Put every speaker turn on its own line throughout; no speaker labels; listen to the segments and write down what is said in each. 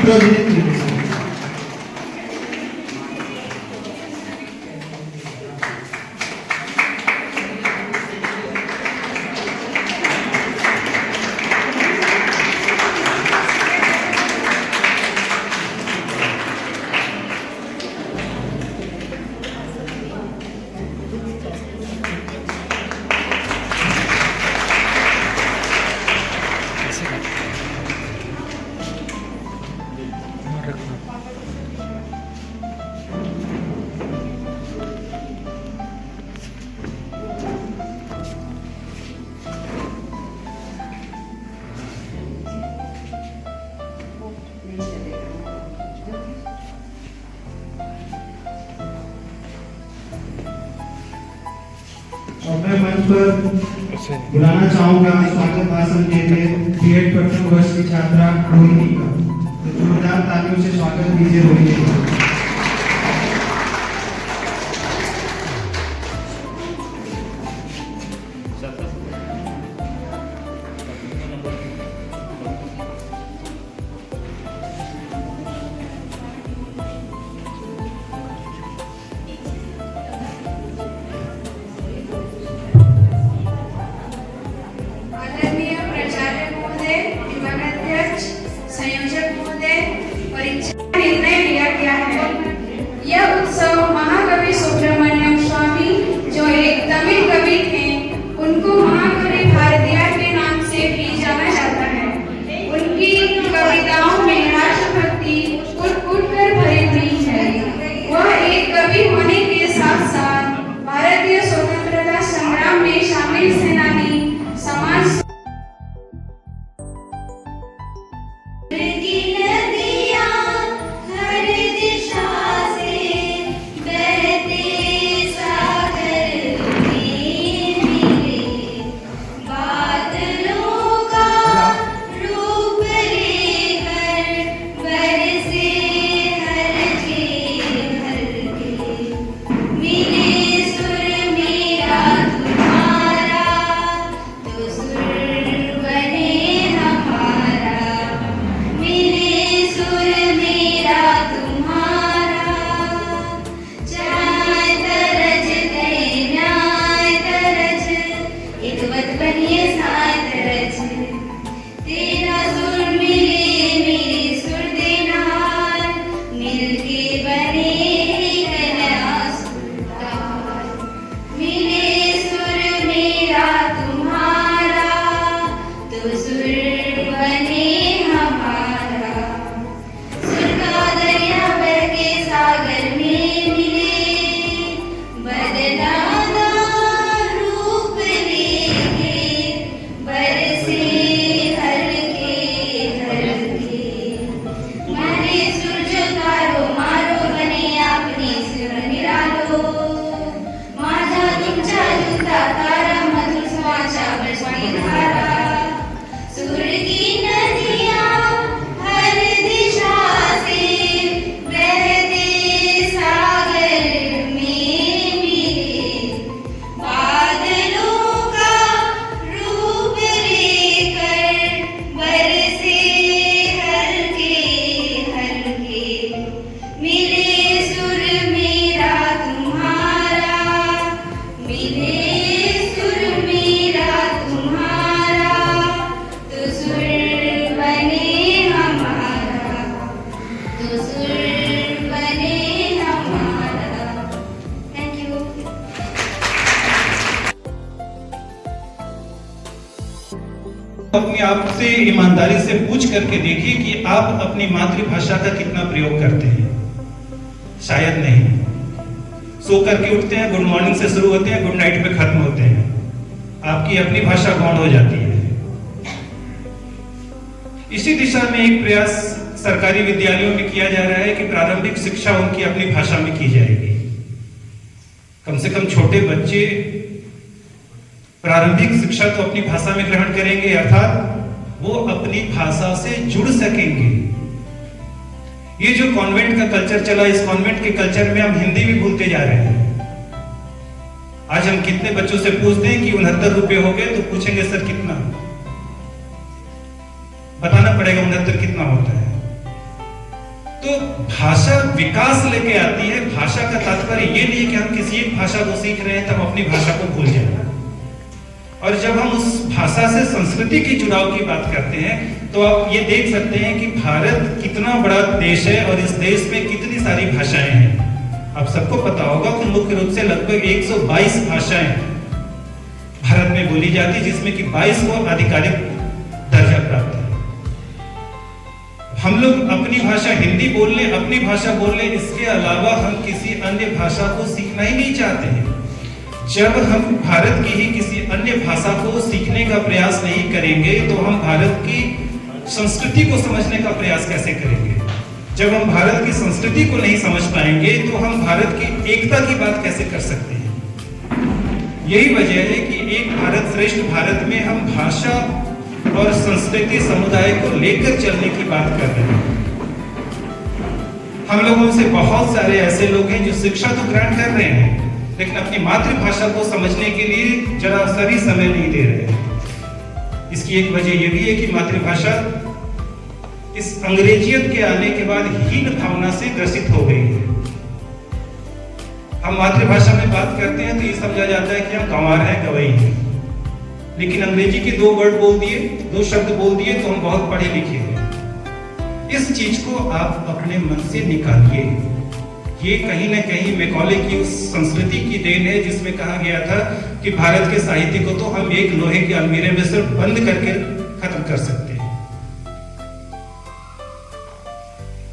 प्रतिनिधित्व से। और मैं मंच पर बुलाना चाहूंगा स्वागत भाषण के लिए बीएड प्रथम वर्ष की छात्रा रोहिणी का। तो जोरदार तालियों से स्वागत कीजिए रोहिणी का।
निर्णय लिया गया है। यह उत्सव महाकवि सुब्रमण्यम स्वामी जो एक तमिल कवि थे, उनको महाकवि भारतीय के नाम से भी जाना जाता है। उनकी कविताओं में राष्ट्रभक्ति उठ कर भरी हुई है। वह एक कवि होने के साथ साथ भारतीय स्वतंत्रता संग्राम में शामिल सेनानी, समाज
अपने आप से ईमानदारी से पूछ करके देखिए कि आप अपनी मातृभाषा का कितना प्रयोग करते हैं। शायद नहीं। सो करके उठते हैं, गुड मॉर्निंग से शुरू होते हैं, गुड नाइट पे खत्म होते हैं। आपकी अपनी भाषा गौण हो जाती है। इसी दिशा में एक प्रयास सरकारी विद्यालयों में किया जा रहा है कि प्रारंभिक शिक्षा उनकी अपनी भाषा में की जाएगी। कम से कम छोटे बच्चे प्रारंभिक शिक्षा तो अपनी भाषा में ग्रहण करेंगे, अर्थात वो अपनी भाषा से जुड़ सकेंगे। ये जो कॉन्वेंट का कल्चर चला, इस कॉन्वेंट के कल्चर में हम हिंदी भी भूलते जा रहे हैं। आज हम कितने बच्चों से पूछते हैं कि 69 रुपए हो गए, तो पूछेंगे सर कितना, बताना पड़ेगा 69 कितना होता है। तो भाषा विकास लेके आती है। भाषा का तात्पर्य ये नहीं कि हम किसी एक भाषा को सीख रहे हैं तब अपनी भाषा को भूल जाए। और जब हम उस भाषा से संस्कृति की जुड़ाव की बात करते हैं तो आप ये देख सकते हैं कि भारत कितना बड़ा देश है और इस देश में कितनी सारी भाषाएं हैं। आप सबको पता होगा कि मुख्य रूप से लगभग 122 भाषाएं भारत में बोली जाती, जिसमें कि 22 को आधिकारिक दर्जा प्राप्त है। हम लोग अपनी भाषा हिंदी बोल लें, अपनी भाषा बोल लें, इसके अलावा हम किसी अन्य भाषा को सीखना ही नहीं चाहते हैं। जब हम भारत की ही किसी अन्य भाषा को सीखने का प्रयास नहीं करेंगे तो हम भारत की संस्कृति को समझने का प्रयास कैसे करेंगे? जब हम भारत की संस्कृति को नहीं समझ पाएंगे तो हम भारत की एकता की बात कैसे कर सकते हैं? यही वजह है कि एक भारत श्रेष्ठ भारत में हम भाषा और संस्कृति समुदाय को लेकर चलने की बात कर रहे हैं। हम लोगों से बहुत सारे ऐसे लोग हैं जो शिक्षा तो ग्रहण कर रहे हैं लेकिन अपनी मातृभाषा को समझने के लिए जरा सा भी समय नहीं दे रहे हैं। इसकी एक वजह यह भी है कि मातृभाषा इस अंग्रेजियत के आने के बाद हीन भावना से ग्रसित हो गई है। हम मातृभाषा में बात करते हैं तो ये समझा जाता है कि हम गंवार हैं, गवई हैं। लेकिन अंग्रेजी के 2 वर्ड बोल दिए, 2 शब्द बोल दिए तो हम बहुत पढ़े लिखे हैं। इस चीज को आप अपने मन से निकालिए। ये कहीं ना कहीं मैकॉले की उस संस्कृति की देन है जिसमें कहा गया था कि भारत के साहित्य को तो हम एक लोहे के अलमीरे में सिर्फ बंद करके खत्म कर सकते हैं।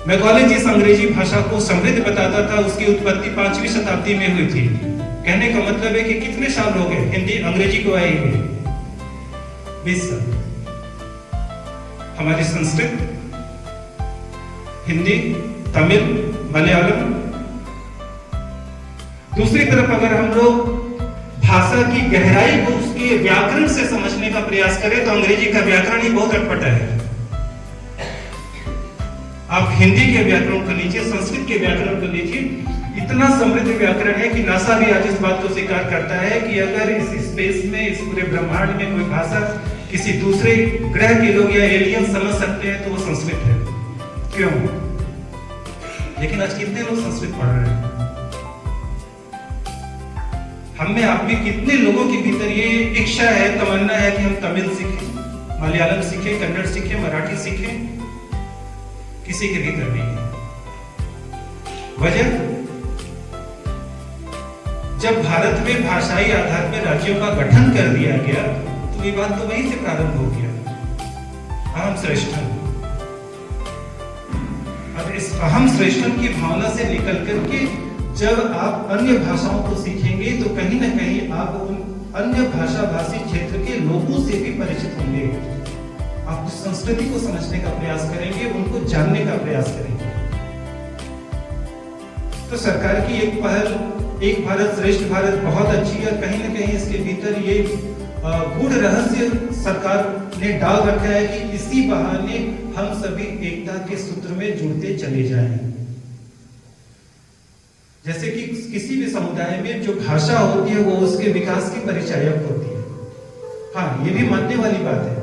मैकॉले जिस अंग्रेजी भाषा को समृद्ध बताता था उसकी उत्पत्ति 5वीं शताब्दी में हुई थी। कहने का मतलब है कि कितने साल हो गए हिंदी अंग्रेजी को आए हुए? 20 साल। हमारी संस्कृत, हिंदी, तमिल, मलयालम। दूसरी तरफ अगर हम लोग भाषा की गहराई को उसके व्याकरण से समझने का प्रयास करें तो अंग्रेजी का व्याकरण ही बहुत अटपटा है। आप हिंदी के व्याकरण को लीजिए, संस्कृत के व्याकरण को लीजिए, इतना समृद्ध व्याकरण है कि नासा भी आज इस बात को स्वीकार करता है कि अगर इस स्पेस में, इस पूरे ब्रह्मांड में कोई भाषा किसी दूसरे ग्रह के लोग या एलियन समझ सकते हैं तो वो संस्कृत है। क्यों? लेकिन आज कितने लोग संस्कृत पढ़ रहे हैं? हम में आप में कितने लोगों के भीतर ये इच्छा है, तमन्ना है कि हम तमिल सीखें, मलयालम सीखें, कन्नड़ सीखें, मराठी सीखें? किसी के भीतर नहीं है। वजह, जब भारत में भाषाई आधार पर राज्यों का गठन कर दिया गया तो ये बात तो वहीं से प्रारंभ हो गया। अहम श्रेष्ठम। अब इस अहम श्रेष्ठम की भावना से निकल करके जब आप अन्य भाषाओं को सीखेंगे तो कहीं ना कहीं आप उन अन्य भाषा भाषी क्षेत्र के लोगों से भी परिचित होंगे। आप उस संस्कृति को समझने का प्रयास करेंगे, उनको जानने का प्रयास करेंगे। तो सरकार की एक पहल, एक भारत श्रेष्ठ भारत, बहुत अच्छी है। कहीं ना कहीं इसके भीतर ये गूढ़ रहस्य सरकार ने डाल रखा है कि इसी बहाने हम सभी एकता के सूत्र में जुड़ते चले जाएं। जैसे कि किसी भी समुदाय में जो भाषा होती है वो उसके विकास की परिचायक होती है। हाँ, ये भी मानने वाली बात है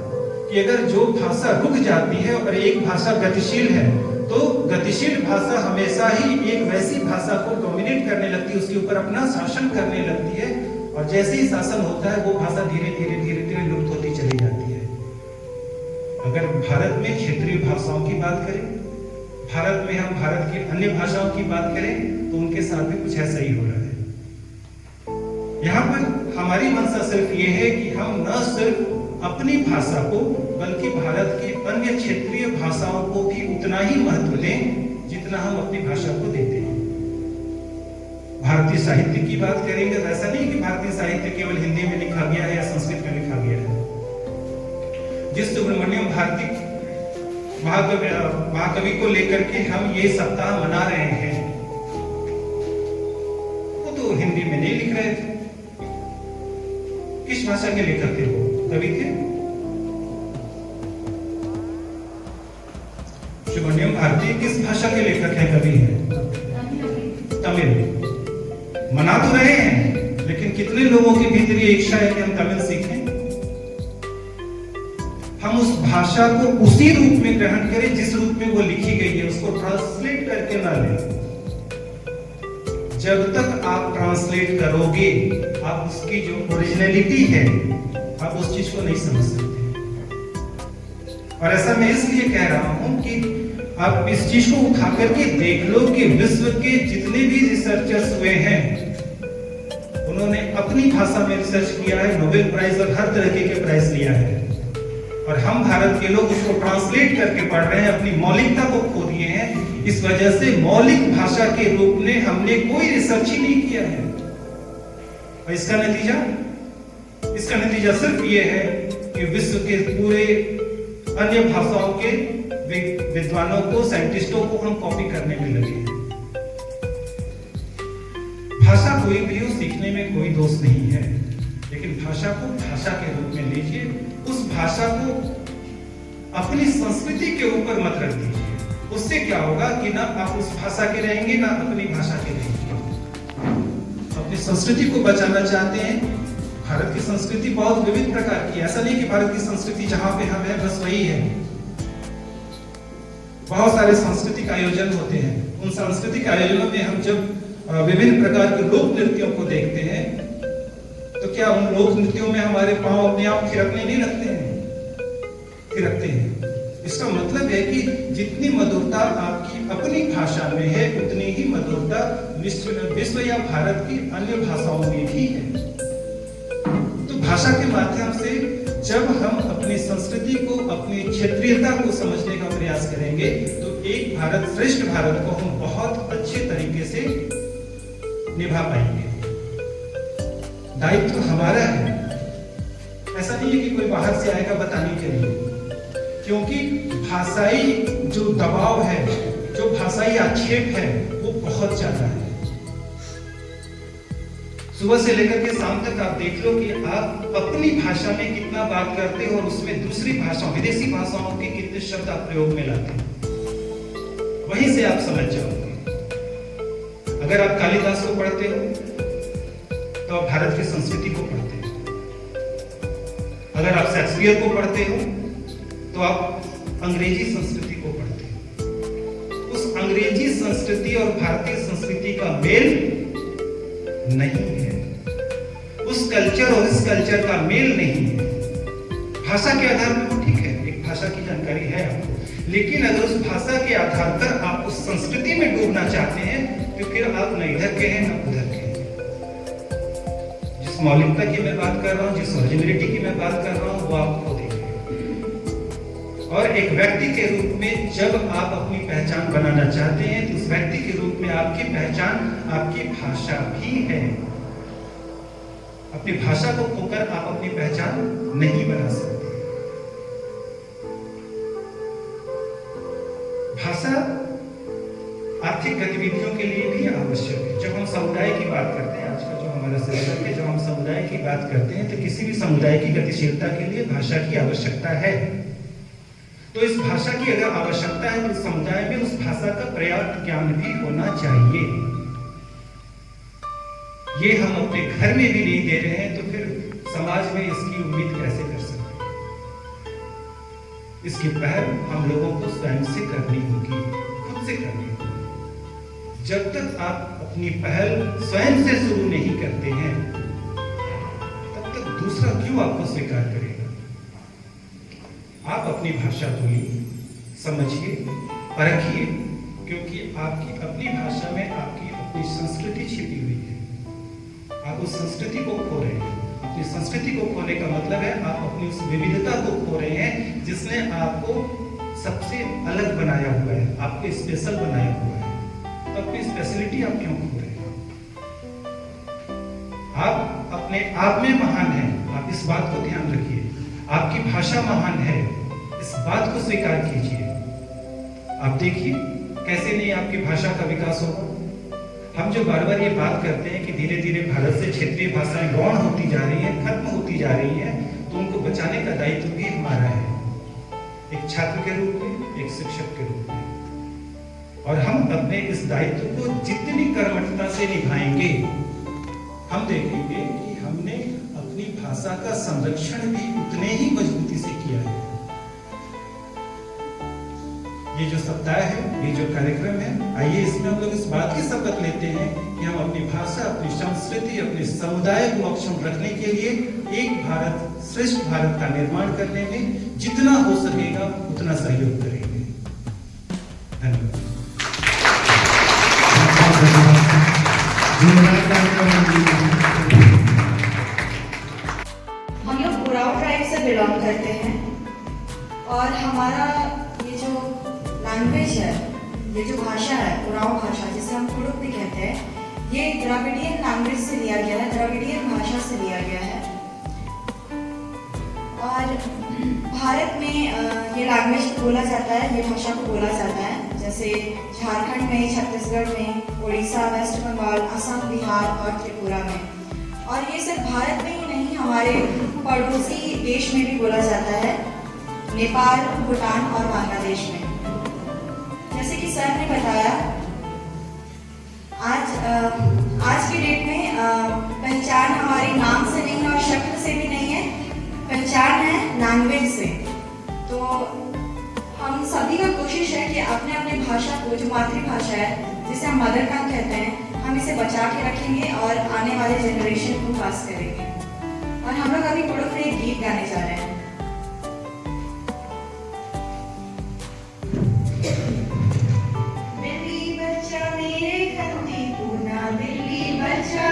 कि अगर जो भाषा रुक जाती है और एक भाषा गतिशील है तो गतिशील भाषा हमेशा ही एक वैसी भाषा को डोमिनेट करने लगती है, उसके ऊपर अपना शासन करने लगती है, और जैसे ही शासन होता है वो भाषा धीरे धीरे लुप्त होती चली जाती है। अगर भारत में क्षेत्रीय भाषाओं की बात करें, भारत में हम भारत की अन्य भाषाओं की बात करें तो उनके साथ भी कुछ ऐसा ही हो रहा है। यहाँ पर हमारी मंशा सिर्फ ये है कि हम न सिर्फ अपनी भाषा को बल्कि भारत की अन्य क्षेत्रीय भाषाओं को भी उतना ही महत्व दें जितना हम अपनी भाषा को देते हैं। भारतीय साहित्य की बात करेंगे तो ऐसा नहीं कि भारतीय साहित्य केवल हिंदी में लिखा गया है या संस्कृत में लिखा गया है। जिस सुब्रमण्यम भारती महाकवि को लेकर के हम ये सप्ताह मना रहे हैं वो तो हिंदी में नहीं लिख रहे थे। किस भाषा के लेखक थे वो? कवि थे। सुब्रमण्यम भारती किस भाषा के लेखक हैं, कवि हैं? तमिल। मना तो रहे हैं लेकिन कितने लोगों के भीतर ये इच्छा है कि हम तमिल सीखें? हम हम उस भाषा को उसी रूप में ग्रहण करें जिस रूप में वो लिखी गई है, उसको ट्रांसलेट करके ना लें। जब तक आप ट्रांसलेट करोगे, आप उसकी जो ओरिजिनलिटी है, आप उस चीज को नहीं समझ सकते। और ऐसा मैं इसलिए कह रहा हूं कि आप इस चीज को उठा करके देख लो कि विश्व के जितने भी रिसर्चर्स हुए हैं, उन्होंने अपनी भाषा में रिसर्च किया है, नोबेल प्राइज और हर तरह के प्राइज लिया है। और हम भारत के लोग उसको ट्रांसलेट करके पढ़ रहे हैं, अपनी मौलिकता को खो दिए हैं। इस वजह से मौलिक भाषा के रूप में हमने कोई रिसर्च ही नहीं किया है। और इसका नतीजा सिर्फ ये है कि विश्व के पूरे अन्य भाषाओं के विद्वानों को, साइंटिस्टों को हम कॉपी करने में लगे हैं। भाषा कोई भी हो, सीखने में कोई दोष नहीं है, लेकिन भाषा को भाषा के रूप में लीजिए। उस भाषा को अपनी संस्कृति के ऊपर मत रख दीजिए। उससे क्या होगा कि ना आप उस भाषा के रहेंगे, ना अपनी भाषा के रहेंगे। अपनी संस्कृति को बचाना चाहते हैं। भारत की संस्कृति बहुत विविध प्रकार की है। ऐसा नहीं कि भारत की संस्कृति जहां पे हम हैं बस वही है। बहुत सारे सांस्कृतिक आयोजन होते हैं। उन सांस्कृतिक आयोजनों में हम जब विभिन्न प्रकार के लोक नृत्यों को देखते हैं, तो क्या उन लोक नृत्यों में हमारे पांव अपने आप थिरकने नहीं लगते हैं? थिरकते हैं। इसका मतलब है कि जितनी मधुरता आपकी अपनी भाषा में है, उतनी ही मधुरता विश्व या भारत की अन्य भाषाओं में भी है। तो भाषा के माध्यम से जब हम अपनी संस्कृति को, अपनी क्षेत्रीयता को समझने का प्रयास करेंगे, तो एक भारत श्रेष्ठ भारत को हम बहुत अच्छे तरीके से निभा पाएंगे। दायित्व हमारा है। ऐसा नहीं है कि कोई बाहर से आएगा बताने के लिए, क्योंकि भाषाई जो दबाव है, जो भाषाई आक्षेप है, वो बहुत ज्यादा है। सुबह से लेकर के शाम तक आप देख लो कि आप अपनी भाषा में कितना बात करते हो और उसमें दूसरी भाषाओं, विदेशी भाषाओं के कितने शब्द आप प्रयोग में लाते हैं। वहीं से आप समझ जाओगे। अगर आप कालिदास को पढ़ते हो तो आप भारत की संस्कृति को पढ़ते हो। अगर आप शेक्सपियर को पढ़ते हो तो आप अंग्रेजी संस्कृति को पढ़ते हो। उस अंग्रेजी संस्कृति और भारतीय संस्कृति का मेल नहीं है। उस कल्चर और इस कल्चर का मेल नहीं है। भाषा के आधार पर वो ठीक है, एक भाषा की जानकारी है आपको, लेकिन अगर उस भाषा के आधार पर आप उस संस्कृति में डूबना चाहते हैं, तो फिर आप न इधर के हैं न उधर के हैं। जिस मौलिकता की मैं बात कर रहा हूं, जिस ओरिजिनलिटी की मैं बात कर रहा हूं, वो आप खो देंगे। और एक व्यक्ति के रूप में जब आप अपनी पहचान बनाना चाहते हैं, तो उस व्यक्ति के रूप में आपकी पहचान आपकी भाषा भी है। अपनी भाषा को खोकर आप अपनी पहचान नहीं बना सकते। भाषा आर्थिक गतिविधियों के लिए भी आवश्यक है। जब हम समुदाय की बात करते हैं, आज का जो हमारा सिस्टम है, जब हम समुदाय की बात करते हैं, तो किसी भी समुदाय की गतिशीलता के लिए भाषा की आवश्यकता है। तो इस भाषा की अगर आवश्यकता है, तो समुदाय में उस भाषा का पर्याप्त ज्ञान भी होना चाहिए। ये हम अपने घर में भी नहीं दे रहे हैं, तो फिर समाज में इसकी उम्मीद कैसे कर सकते हैं? इसकी पहल हम लोगों को स्वयं से करनी होगी, खुद से करनी होगी। जब तक आप अपनी पहल स्वयं से शुरू नहीं करते हैं, तब तक दूसरा क्यों आपको स्वीकार करेगा? आप अपनी भाषा बोलिए, समझिए, परखिए, क्योंकि आपकी अपनी भाषा में आपकी अपनी संस्कृति छिपी हुई है। आप उस संस्कृति को खो रहे हैं। अपनी संस्कृति को खोने का मतलब है आप अपनी उस विविधता को खो रहे हैं, जिसने आपको सबसे अलग बनाया हुआ है, आपको स्पेशल बनाया हुआ है। तो अपनी स्पेशलिटी आप क्यों खो रहे हैं? आप अपने आप में महान हैं, आप इस बात को ध्यान रखिए। आपकी भाषा महान है, इस बात को स्वीकार कीजिए। आप देखिए कैसे नहीं आपकी भाषा का विकास होगा। हम जो बार बार ये बात करते हैं कि धीरे धीरे भारत से क्षेत्रीय भाषाएं गौण होती जा रही हैं, खत्म होती जा रही हैं, तो उनको बचाने का दायित्व भी हमारा है, एक छात्र के रूप में, एक शिक्षक के रूप में। और हम अपने इस दायित्व को जितनी कर्मठता से निभाएंगे, हम देखेंगे कि हमने अपनी भाषा का संरक्षण भी उतने ही मजबूती से किया है। ये जो सप्ताह है, ये जो कार्यक्रम है, आइए इसमें हम लोग इस बात की शपथ लेते हैं कि हम अपनी भाषा, अपनी संस्कृति, अपने समुदाय को अक्षुण्ण रखने के लिए एक भारत श्रेष्ठ भारत का निर्माण करने में जितना हो सकेगा उतना सहयोग करेंगे। धन्यवाद।
हम लोग उरांव ट्राइब से बिलोंग करते हैं और हमारा ये जो लैंग्वेज है, ये जो भाषा है उरांव भाषा जिसे हम कुड़ुक भी कहते हैं, ये द्रविडियन लैंग्वेज से लिया गया है, द्रविडियन भाषा से लिया गया है। और भारत में ये लैंग्वेज बोला जाता है, ये भाषा को बोला जाता है, जैसे झारखंड में, छत्तीसगढ़ में, उड़ीसा, वेस्ट बंगाल, असम, बिहार और त्रिपुरा में। और ये सिर्फ भारत में ही नहीं, हमारे पड़ोसी देश में भी बोला जाता है, नेपाल, भूटान और बांग्लादेश में। जैसे कि सर ने बताया, आज की डेट में पहचान हमारे नाम से नहीं है और शक्ल से भी नहीं है, पहचान है लैंग्वेज से। तो हम सभी का कोशिश है कि अपने अपने भाषा को, जो मातृभाषा है जिसे हम मदर टंग कहते हैं, हम इसे बचा के रखेंगे और आने वाले जनरेशन को पास करेंगे। और हम लोग अभी कुड़ुक में एक गीत गाने जा रहे हैं। बिल्ली बच्चा मेरे खंती पूना, बिल्ली बच्चा,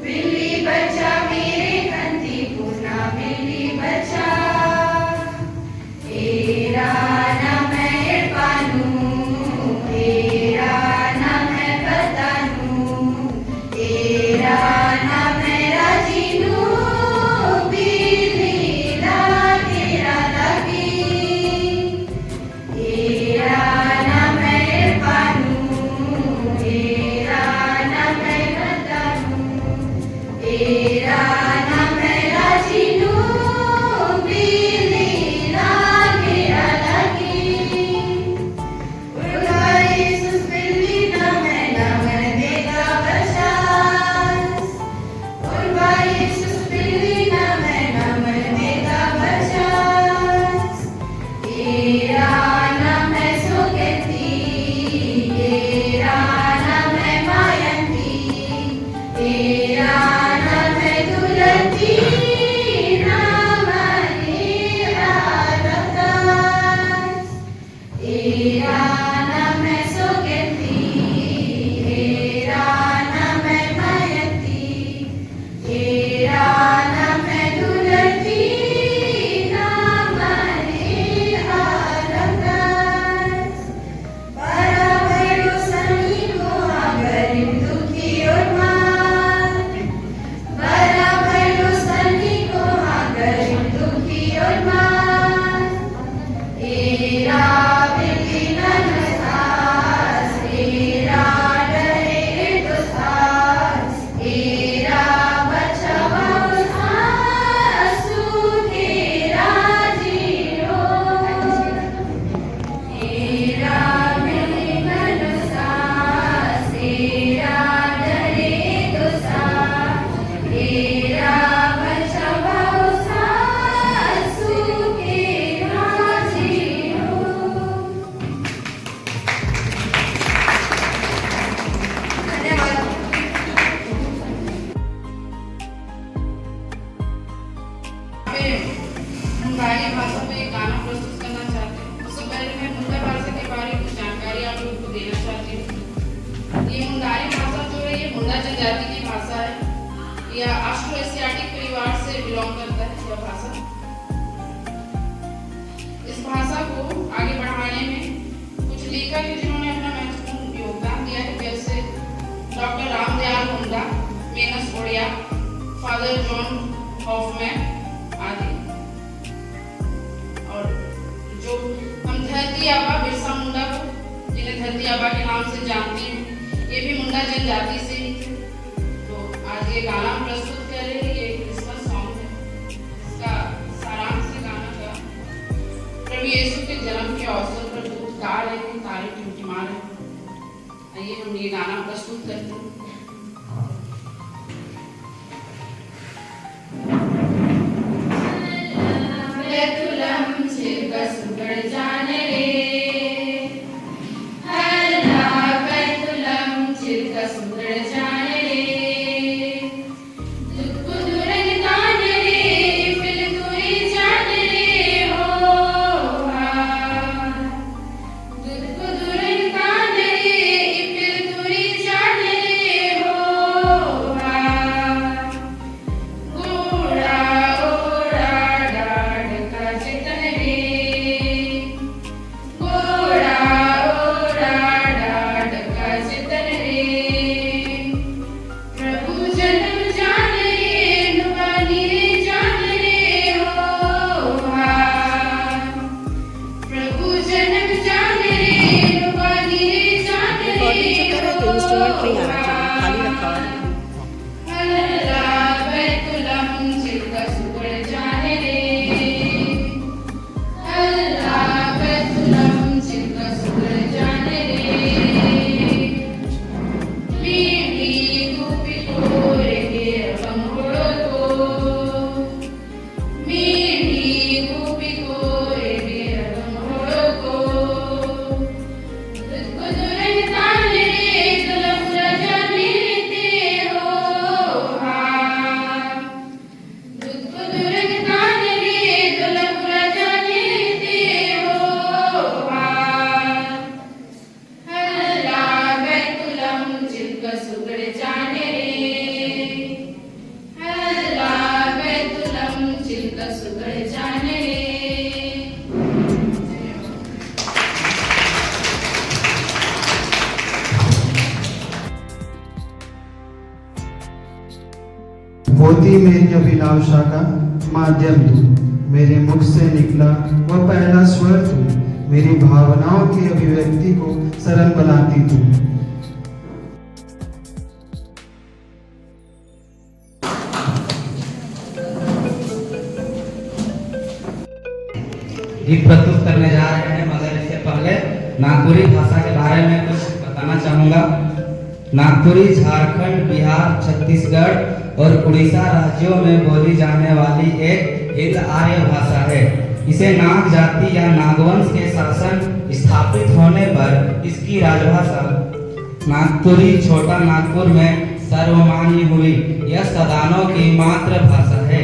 बिल्ली बच्चा मेरे खंती पूना, बिल्ली बच्चा, तेरा नाम है इरफानू, तेरा नाम है बतानू, तेरा नाम है राजीनू, बिल्ली ला तेरा लगी, तेरा नाम है इरफानू, तेरा नाम है बतानू, तेरा नाम है राजीनू, बिल्ली ला तेरा लगी, उड़वाई सुस बिल्ली नाम है नामन देगा बचास, उड़वाई सुस बिल्ली नाम है नामन देगा बचास, तेरा नाम है सुगंधी, तेरा नाम है मायंती, तेरा नाम है दुलती, नाम तेरा रतास, तेरा नाम है सुगंधी, तेरा नाम है मायंती, तेरा नाम है दुलती, नाम तेरा रतास, बराबर सनी को गरीब दुखी और मार, बराबर सनी को गरीब दुखी और मार, तेरा बिल्ली ननसास, तेरा डरे तो सास, तेरा बच्चा बहुत आंसू तेरा जीरो, तेरा बिल्ली ननसास, तेरा डरे तो सास, तेरा बच्चा बहुत आंसू तेरा जीरो। धन्यवाद।
मुंडारी भाषा में एक गाना प्रस्तुत करना चाहती हूँ। उससे पहले मैं मुंडा भाषा के बारे में कुछ जानकारी आप लोगों को देना चाहती हूँ। ये मुंडारी भाषा जो है, ये मुंडा जनजाति की भाषा है। यह ऑस्ट्रो एशियाटिक परिवार से बिलोंग करता है यह भाषा। इस भाषा को आगे बढ़ाने में कुछ लेखक हैं जिन्होंने अपना महत्वपूर्ण योगदान दिया है, जैसे doctor Ramdayal Munda, मेनस Odia, father John Hoffmann आदि। और जो हम धरती आबा बिरसा मुंडा को, जिन्हें धरती आबा के नाम से जानते हैं, ये भी मुंडा जनजाति से ही थे। तो आज ये गाना हम प्रस्तुत कर रहे हैं। ये क्रिसमस सॉन्ग है। इसका सारांश है गाना का, प्रभु यीशु के जन्म के अवसर पर दूत गा रहे हैं, तारे टिमटिमा रहे हैं। आइए हम ये गाना प्रस्तुत करते हैं।
बेतुलम छिलका सुगड़ जाने रे,
इंस्ट्रूमेंट नहीं आना चाहिए, खाली रखा हुआ है।
होती मेरी अभिलाषा का माध्यम तू, मेरे मुख से निकला वह पहला स्वर तू, मेरी भावनाओं की अभिव्यक्ति को सरल बनाती तू।
गीत प्रस्तुत करने जा रहे हैं, मगर इससे पहले नागपुरी भाषा के बारे में कुछ बताना चाहूँगा। नागपुरी झारखंड, बिहार, छत्तीसगढ़ और उड़ीसा राज्यों में बोली जाने वाली एक हिंद आर्य भाषा है। इसे नाग जाति या नागवंश के शासन स्थापित होने पर इसकी राजभाषा नागपुरी छोटा नागपुर में सर्वमान्य हुई। यह सदानों की मातृभाषा है।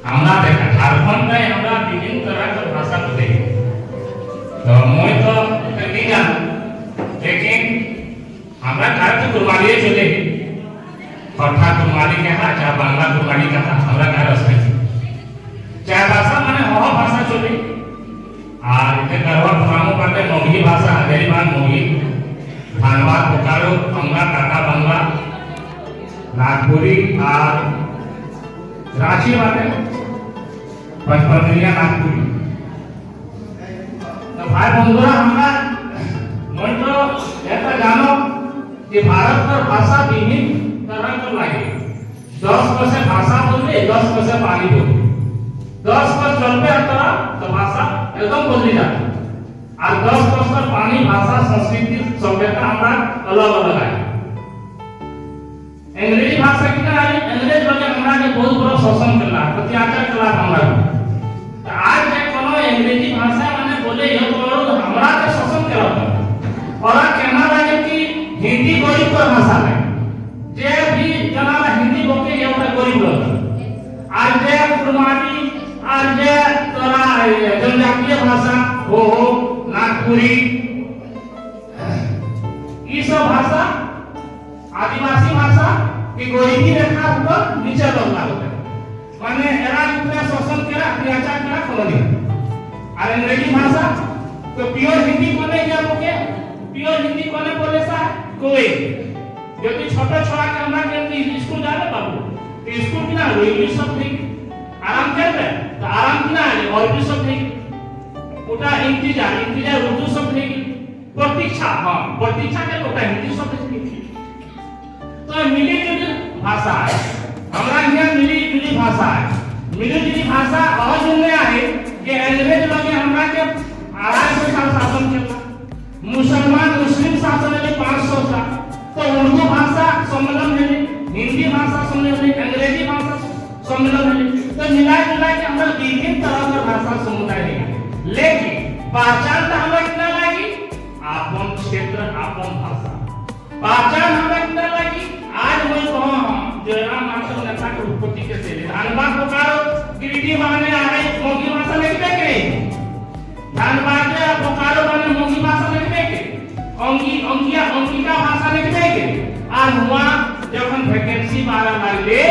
हमरा देखा झारखंड में हमरा विभिन्न तरह के भाषा बोले तो मैं तो नहीं जानू, लेकिन हमरा घर तो कुरमाली चले कथा कुरमाली के हा चाहे बांग्ला कुरमाली का हमरा घर असली चाहे भाषा माने हो भाषा चले और इतने करवा पुरानो बाटे मोगी भाषा हजारी बान मोगी धनबाद बोकारो बंगला टाटा बंगला नागपुरी और रांची बाटे पचपनिया नागपुरी। तो भाई बंधुरा हमरा मैं तो ऐसा जानो कि भारत पर भाषा विभिन्न तरह के लागे 10% भाषा बोलते 10% पानी बोलते 10% चलते तो भाषा एकदम बोली जाती और 10% पानी भाषा संस्कृति सभ्यता हमरा अलग अलग है। अंग्रेजी भाषा की ना अंग्रेज लोग हमरा के बहुत बड़ा शोषण करला अत्याचार करला हमरा तो आज जे कोनो अंग्रेजी भाषा माने बोले ये तो हमरा के शोषण करला और कहना लगे कि हिंदी गरीब का भाषा है जे भी जना हिंदी बोके ये तो गरीब लोग आज जे कुरमानी आज जे तोरा जनजातीय भाषा हो नागपुरी ये सब भाषा आदिवासी भाषा की गरीबी रेखा ऊपर नीचे लगला होता है माने एरा ऊपर शोषण केला अत्याचार केला कॉलोनी और अंग्रेजी भाषा तो प्योर हिंदी कोने क्या बोके प्योर हिंदी कोने बोले सा कोई यदि छोटा छोरा के हमरा के स्कूल जाने बाबू तो इसको किना इंग्लिश शब्द नहीं आराम कर रहे तो आराम किना है और भी शब्द नहीं उटा इंतजार उर्दू शब्द नहीं प्रतीक्षा हाँ प्रतीक्षा के उटा हिंदी शब्द नहीं तो मिली जुली भाषा है हमारा यहाँ मिली जुली भाषा है मिली जुली भाषा और जुड़ने आए कि अंग्रेज लोग हमरा के 250 साल शासन किया मुसलमान शासन है 500 साल तो उर्दू भाषा सम्मेलन है हिंदी भाषा सम्मेलन है अंग्रेजी भाषा सम्मेलन है तो मिला जुला के हमरा विभिन्न तरह के भाषा समुदाय है लेकिन पहचान तो हमरा कितना लगी आपन क्षेत्र आपन भाषा पहचान हमरा कितना लगी आज मैं कहूं जयराम मास्टर नेता के उत्पत्ति के से धनबाद बोकारो गिरिडीह माने आ गई मोगी भाषा लिखने के धनबाद में बोकारो माने मोगी भाषा लिखने के अंगिका भाषा लिखने के आज हुआ जब वैकेंसी बारा लागले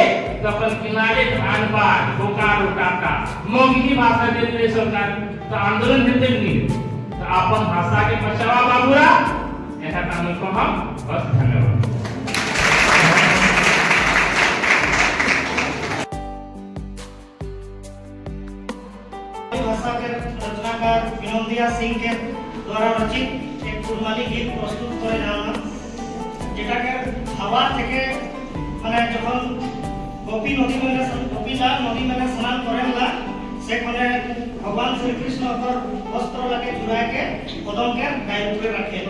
तब किनारे धनबाद बोकारो टाटा मोगी भाषा दे दिले सरकार तो आंदोलन हेते नहीं तो अपन भाषा के बचावा बाबूरा एहा काम को हम बस धन्यवाद
भाषा के रचनाकार विनोदिया सिंह के द्वारा रचित एक कुरमाली गीत प्रस्तुत करे जाना जेटा के हवा থেকে মানে যখন গোপী গোপীলাল নদী में स्नान करेला से कोने भगवान श्री कृष्ण पर वस्त्र लगे जुड़ा के पदम के गाय ऊपर रखे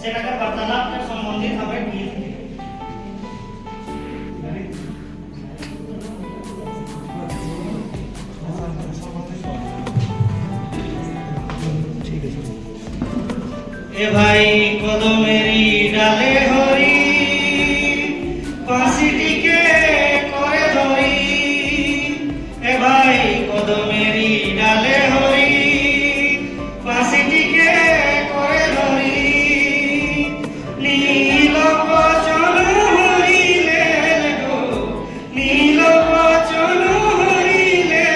सेटा के वार्तालाप के संबंधित हमें गीत ए भाई कदमेरी डाले हरी बांसिटी के करे धरी ए भाई कदमेरी डाले हरी बांसिटी के करे धरी नील बचन हरी ले गो नील बचन हरी ले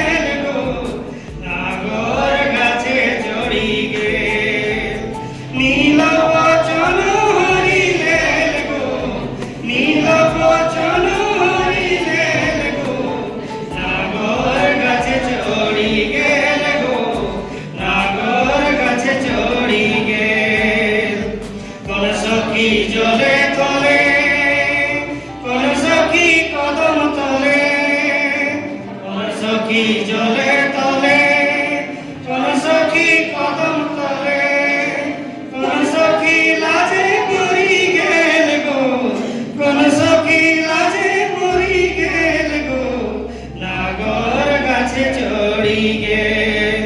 गो नागर गाছে চড়ি গে নীল বচন হরিলে গো নীল বচন হরিলে গো নাগর গাছে চড়ি গেল গো নাগর গাছে চড়ি গেল কোন সখী জলে তলে কোন সখী কদম তলে কোন সখী জলে তলে কোন সখী কদম তলে কোন সখী লাজে মরি গেল গো কোন সখী লাজে মরি গেল গো নাগর গাছে চড়ি গেল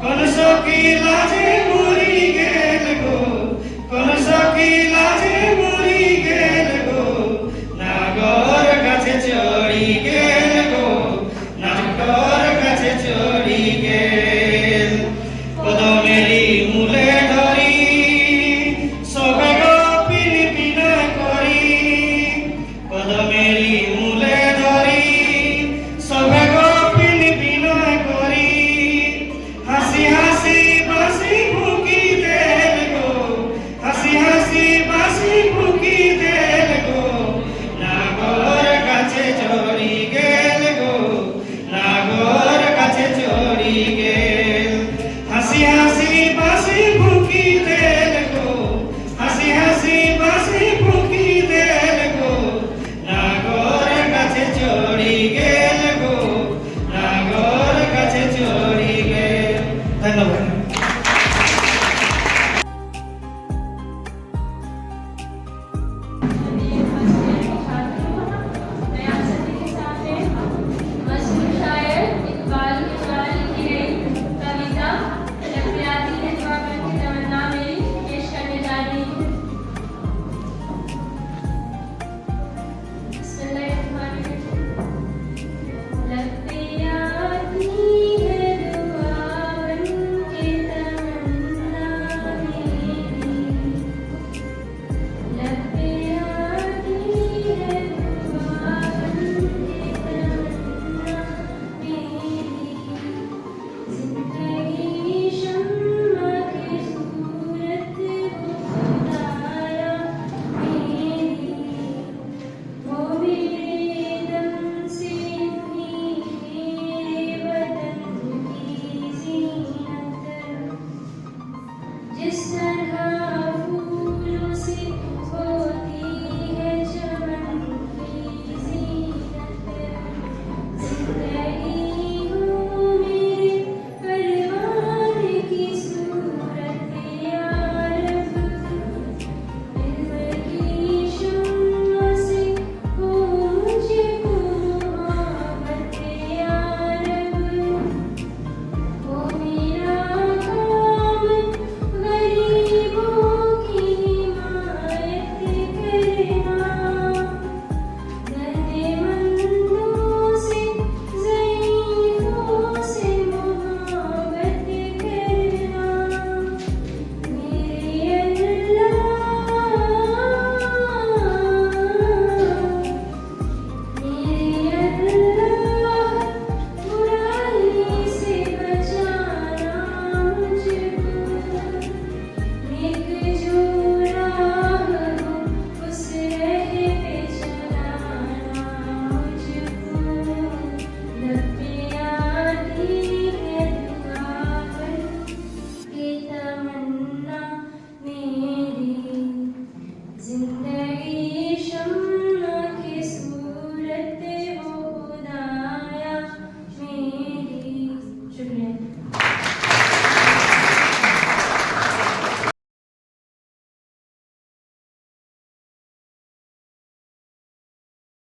কোন সখী লাজে মরি গেল গো কোন সখী লাজে মরি
राधा फूलों से होती